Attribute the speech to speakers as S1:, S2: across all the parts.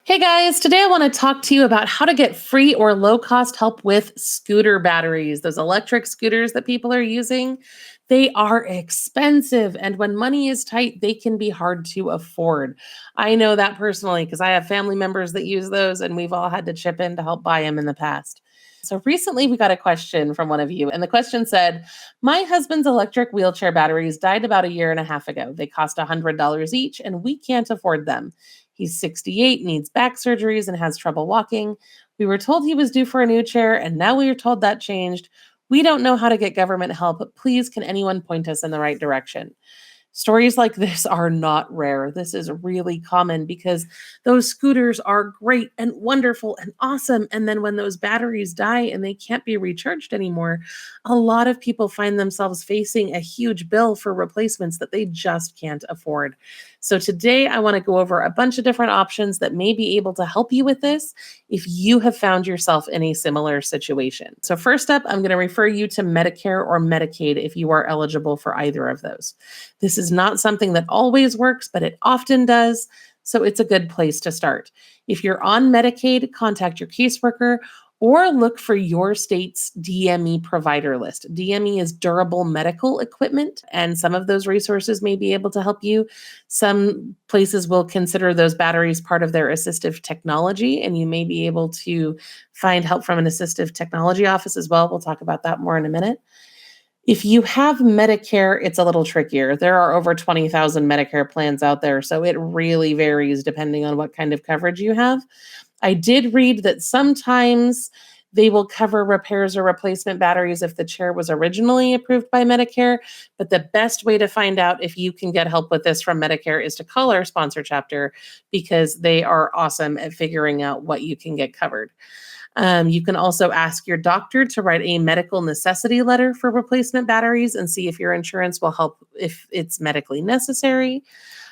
S1: Hey guys, today I want to talk to you about how to get free or low cost help with scooter batteries, those electric scooters that people are using. They are expensive, and when money is tight, they can be hard to afford. I know that personally because I have family members that use those, and we've all had to chip in to help buy them in the past. So recently, we got a question from one of you, and the question said, my husband's electric wheelchair batteries died about a year and a half ago. They cost $100 each, and we can't afford them. He's 68, needs back surgeries, and has trouble walking. We were told he was due for a new chair, and now we are told that changed. We don't know how to get government help. Please, can anyone point us in the right direction? Stories like this are not rare. This is really common because those scooters are great and wonderful and awesome. And then when those batteries die and they can't be recharged anymore, a lot of people find themselves facing a huge bill for replacements that they just can't afford. So today I want to go over a bunch of different options that may be able to help you with this if you have found yourself in a similar situation. So first up, I'm going to refer you to Medicare or Medicaid if you are eligible for either of those. This is not something that always works, but it often does. So it's a good place to start. If you're on Medicaid, contact your caseworker or look for your state's DME provider list. DME is durable medical equipment, and some of those resources may be able to help you. Some places will consider those batteries part of their assistive technology, and you may be able to find help from an assistive technology office as well. We'll talk about that more in a minute. If you have Medicare, it's a little trickier. There are over 20,000 Medicare plans out there, so it really varies depending on what kind of coverage you have. I did read that sometimes they will cover repairs or replacement batteries if the chair was originally approved by Medicare, but the best way to find out if you can get help with this from Medicare is to call our sponsor chapter because they are awesome at figuring out what you can get covered. You can also ask your doctor to write a medical necessity letter for replacement batteries and see if your insurance will help if it's medically necessary.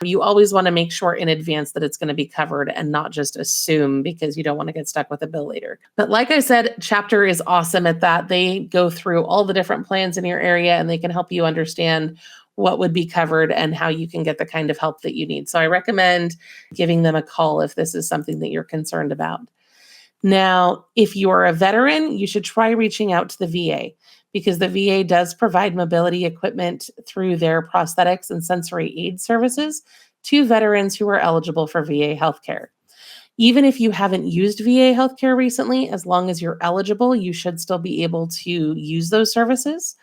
S1: You always want to make sure in advance that it's going to be covered and not just assume because you don't want to get stuck with a bill later. But like I said, Chapter is awesome at that. They go through all the different plans in your area and they can help you understand what would be covered and how you can get the kind of help that you need. So I recommend giving them a call if this is something that you're concerned about. Now, if you are a veteran, you should try reaching out to the VA because the VA does provide mobility equipment through their prosthetics and sensory aid services to veterans who are eligible for VA healthcare. Even if you haven't used VA healthcare recently, as long as you're eligible, you should still be able to use those services.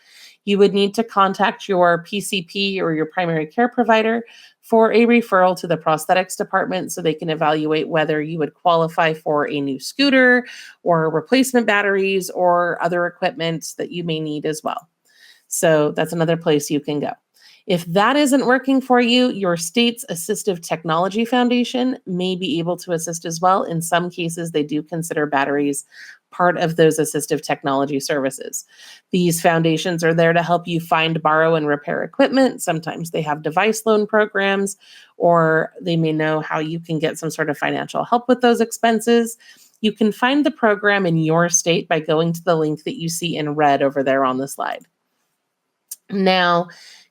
S1: You would need to contact your PCP or your primary care provider for a referral to the prosthetics department so they can evaluate whether you would qualify for a new scooter or replacement batteries or other equipment that you may need as well. So that's another place you can go. If that isn't working for you, your state's Assistive Technology Foundation may be able to assist as well. In some cases, they do consider batteries part of those assistive technology services. These foundations are there to help you find, borrow, and repair equipment. Sometimes they have device loan programs, or they may know how you can get some sort of financial help with those expenses. You can find the program in your state by going to the link that you see in red over there on the slide. Now,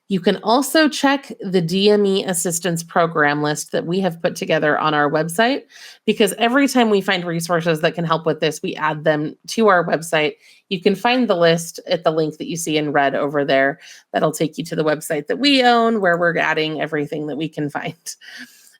S1: you can also check the DME assistance program list that we have put together on our website, because every time we find resources that can help with this, we add them to our website. You can find the list at the link that you see in red over there. That'll take you to the website that we own, where we're adding everything that we can find.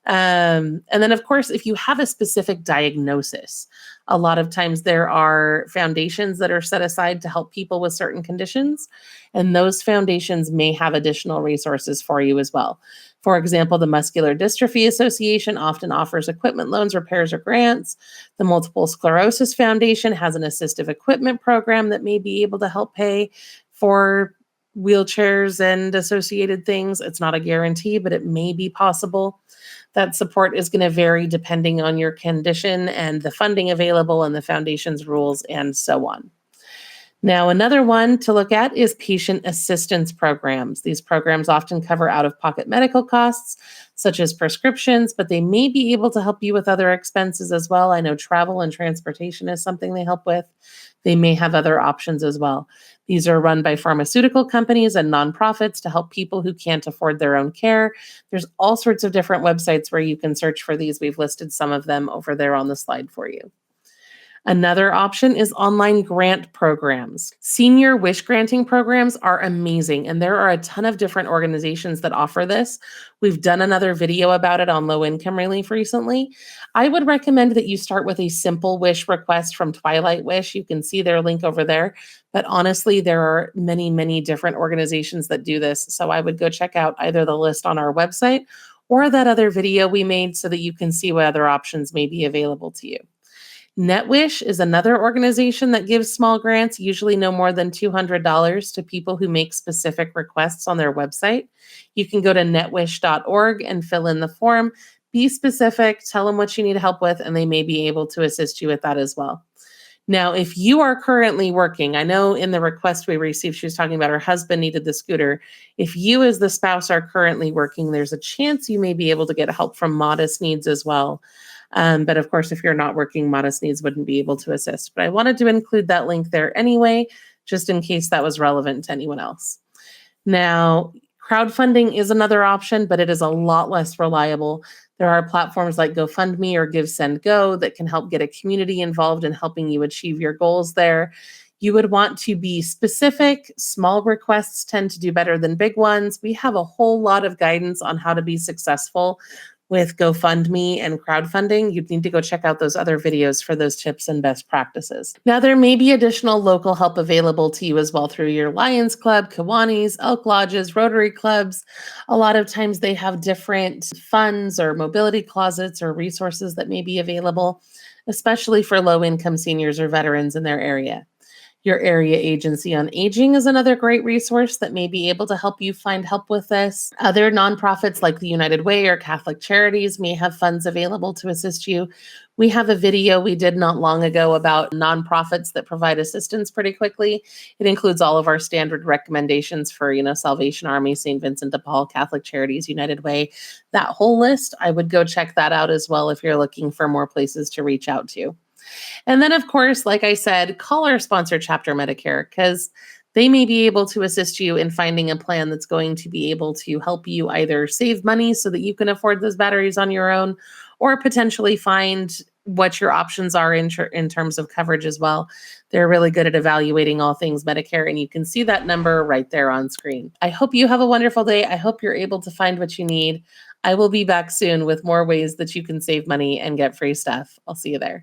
S1: And then, of course, if you have a specific diagnosis, a lot of times there are foundations that are set aside to help people with certain conditions, and those foundations may have additional resources for you as well. For example, the Muscular Dystrophy Association often offers equipment loans, repairs, or grants. The Multiple Sclerosis Foundation has an assistive equipment program that may be able to help pay for wheelchairs and associated things. It's not a guarantee, but it may be possible. That support is going to vary depending on your condition and the funding available and the foundation's rules and so on. Now, another one to look at is patient assistance programs. These programs often cover out-of-pocket medical costs, such as prescriptions, but they may be able to help you with other expenses as well. I know travel and transportation is something they help with. They may have other options as well. These are run by pharmaceutical companies and nonprofits to help people who can't afford their own care. There's all sorts of different websites where you can search for these. We've listed some of them over there on the slide for you. Another option is online grant programs. Senior wish granting programs are amazing, and there are a ton of different organizations that offer this. We've done another video about it on low income relief recently. I would recommend that you start with a simple wish request from Twilight Wish. You can see their link over there. But honestly, there are many, many different organizations that do this. So I would go check out either the list on our website or that other video we made so that you can see what other options may be available to you. NetWish is another organization that gives small grants, usually no more than $200 to people who make specific requests on their website. You can go to netwish.org and fill in the form. Be specific, tell them what you need help with, and they may be able to assist you with that as well. Now, if you are currently working, I know in the request we received, she was talking about her husband needed the scooter. If you as the spouse are currently working, there's a chance you may be able to get help from Modest Needs as well. But of course, if you're not working, Modest Needs wouldn't be able to assist. But I wanted to include that link there anyway, just in case that was relevant to anyone else. Now, crowdfunding is another option, but it is a lot less reliable. There are platforms like GoFundMe or GiveSendGo that can help get a community involved in helping you achieve your goals there. You would want to be specific. Small requests tend to do better than big ones. We have a whole lot of guidance on how to be successful with GoFundMe and crowdfunding. You'd need to go check out those other videos for those tips and best practices. Now, there may be additional local help available to you as well through your Lions Club, Kiwanis, Elk Lodges, Rotary Clubs. A lot of times they have different funds or mobility closets or resources that may be available, especially for low-income seniors or veterans in their area. Your area agency on aging is another great resource that may be able to help you find help with this. Other nonprofits like the United Way or Catholic Charities may have funds available to assist you. We have a video we did not long ago about nonprofits that provide assistance pretty quickly. It includes all of our standard recommendations for, Salvation Army, St. Vincent de Paul, Catholic Charities, United Way, that whole list. I would go check that out as well if you're looking for more places to reach out to. And then, of course, like I said, call our sponsor, Chapter Medicare, because they may be able to assist you in finding a plan that's going to be able to help you either save money so that you can afford those batteries on your own, or potentially find what your options are in terms of coverage as well. They're really good at evaluating all things Medicare, and you can see that number right there on screen. I hope you have a wonderful day. I hope you're able to find what you need. I will be back soon with more ways that you can save money and get free stuff. I'll see you there.